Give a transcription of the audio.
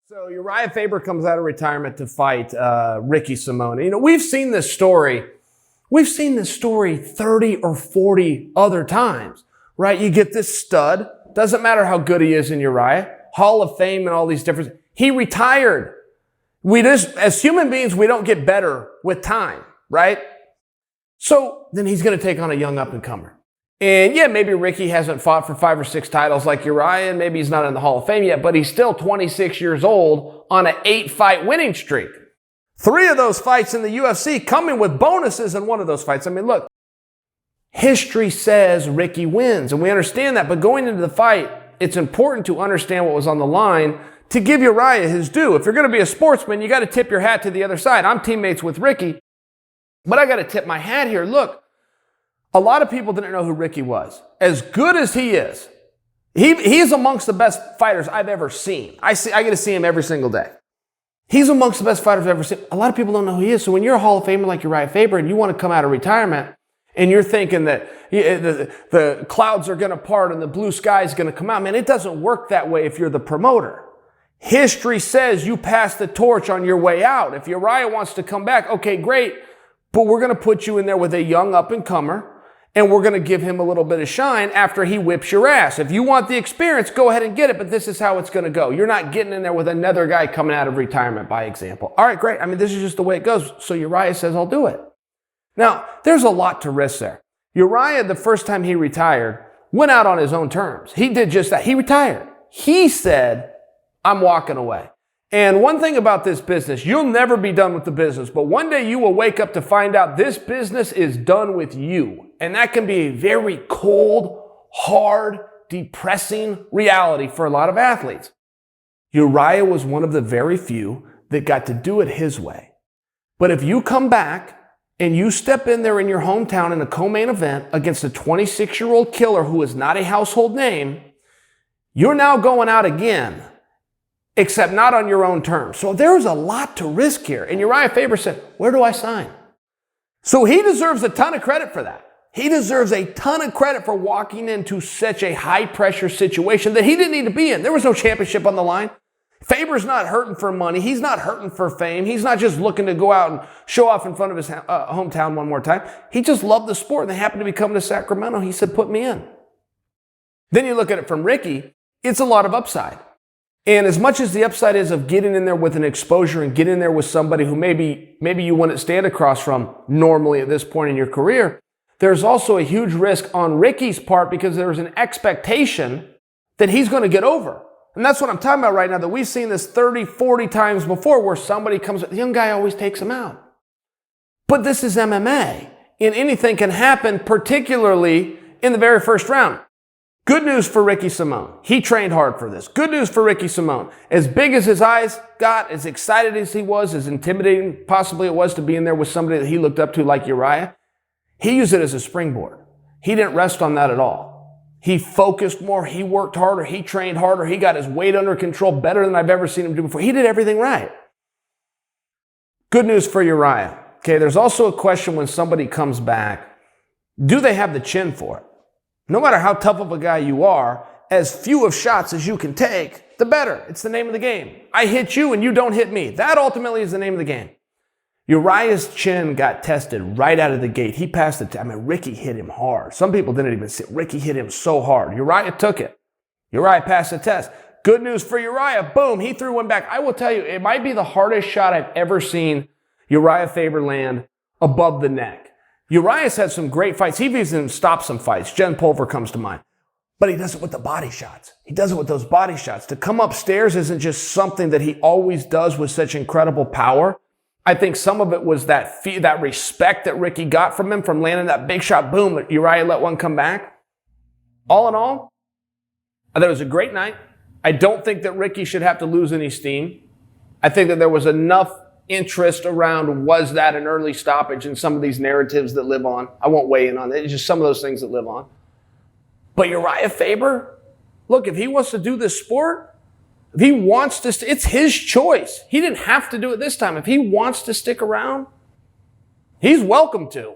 So Uriah Faber comes out of retirement to fight Ricky Simone. You know, we've seen this story 30 or 40 other times, right? You get this stud, doesn't matter how good he is in Uriah, Hall of Fame and all these different, he retired. As human beings, we don't get better with time, right? So then he's going to take on a young up-and-comer. And yeah, maybe Ricky hasn't fought for 5 or 6 titles like Uriah, and maybe he's not in the Hall of Fame yet, but he's still 26 years old on an 8-fight winning streak. 3 of those fights in the UFC coming with bonuses in one of those fights. I mean, look, history says Ricky wins, and we understand that, but going into the fight, it's important to understand what was on the line to give Uriah his due. If you're going to be a sportsman, you got to tip your hat to the other side. I'm teammates with Ricky, but I got to tip my hat here. Look, a lot of people didn't know who Ricky was. As good as he is, he's amongst the best fighters I've ever seen. I get to see him every single day. He's amongst the best fighters I've ever seen. A lot of people don't know who he is. So when you're a Hall of Famer like Uriah Faber and you want to come out of retirement and you're thinking that the clouds are going to part and the blue sky is going to come out, man, it doesn't work that way if you're the promoter. History says you pass the torch on your way out. If Uriah wants to come back, okay, great, but we're going to put you in there with a young up-and-comer, and we're going to give him a little bit of shine after he whips your ass. If you want the experience, go ahead and get it, but this is how it's going to go. You're not getting in there with another guy coming out of retirement, by example. All right, great. I mean, this is just the way it goes. So Uriah says, I'll do it. Now, there's a lot to risk there. Uriah, the first time he retired, went out on his own terms. He did just that. He retired. He said, I'm walking away. And one thing about this business, you'll never be done with the business, but one day you will wake up to find out this business is done with you. And that can be a very cold, hard, depressing reality for a lot of athletes. Uriah was one of the very few that got to do it his way. But if you come back and you step in there in your hometown in a co-main event against a 26-year-old killer who is not a household name, you're now going out again, except not on your own terms. So there's a lot to risk here. And Uriah Faber said, where do I sign? So he deserves a ton of credit for that. He deserves a ton of credit for walking into such a high-pressure situation that he didn't need to be in. There was no championship on the line. Faber's not hurting for money. He's not hurting for fame. He's not just looking to go out and show off in front of his hometown one more time. He just loved the sport, and they happened to be coming to Sacramento. He said, put me in. Then you look at it from Ricky, it's a lot of upside. And as much as the upside is of getting in there with an exposure and getting in there with somebody who maybe you wouldn't stand across from normally at this point in your career, there's also a huge risk on Ricky's part because there's an expectation that he's going to get over. And that's what I'm talking about right now, that we've seen this 30, 40 times before where somebody comes, the young guy always takes him out. But this is MMA, and anything can happen, particularly in the very first round. Good news for Ricky Simone. He trained hard for this. Good news for Ricky Simone. As big as his eyes got, as excited as he was, as intimidating possibly it was to be in there with somebody that he looked up to like Uriah, he used it as a springboard. He didn't rest on that at all. He focused more. He worked harder. He trained harder. He got his weight under control better than I've ever seen him do before. He did everything right. Good news for Uriah. Okay, there's also a question when somebody comes back, do they have the chin for it? No matter how tough of a guy you are, as few of shots as you can take, the better. It's the name of the game. I hit you and you don't hit me. That ultimately is the name of the game. Uriah's chin got tested right out of the gate. He passed it. Ricky hit him hard. Some people didn't even see it. Ricky hit him so hard. Uriah took it. Uriah passed the test. Good news for Uriah. Boom, he threw one back. I will tell you, it might be the hardest shot I've ever seen Uriah Faber land above the neck. Uriah's had some great fights. He's even stopped some fights. Jen Pulver comes to mind. But he does it with the body shots. He does it with those body shots. To come upstairs isn't just something that he always does with such incredible power. I think some of it was that respect that Ricky got from him from landing that big shot. Boom, Uriah let one come back. All in all, I thought it was a great night. I don't think that Ricky should have to lose any steam. I think that there was enough interest around, was that an early stoppage, in some of these narratives that live on. I won't weigh in on it. It's just some of those things that live on. But Uriah Faber, look, if he wants to do this sport, if he wants to, it's his choice. He didn't have to do it this time. If he wants to stick around, he's welcome to.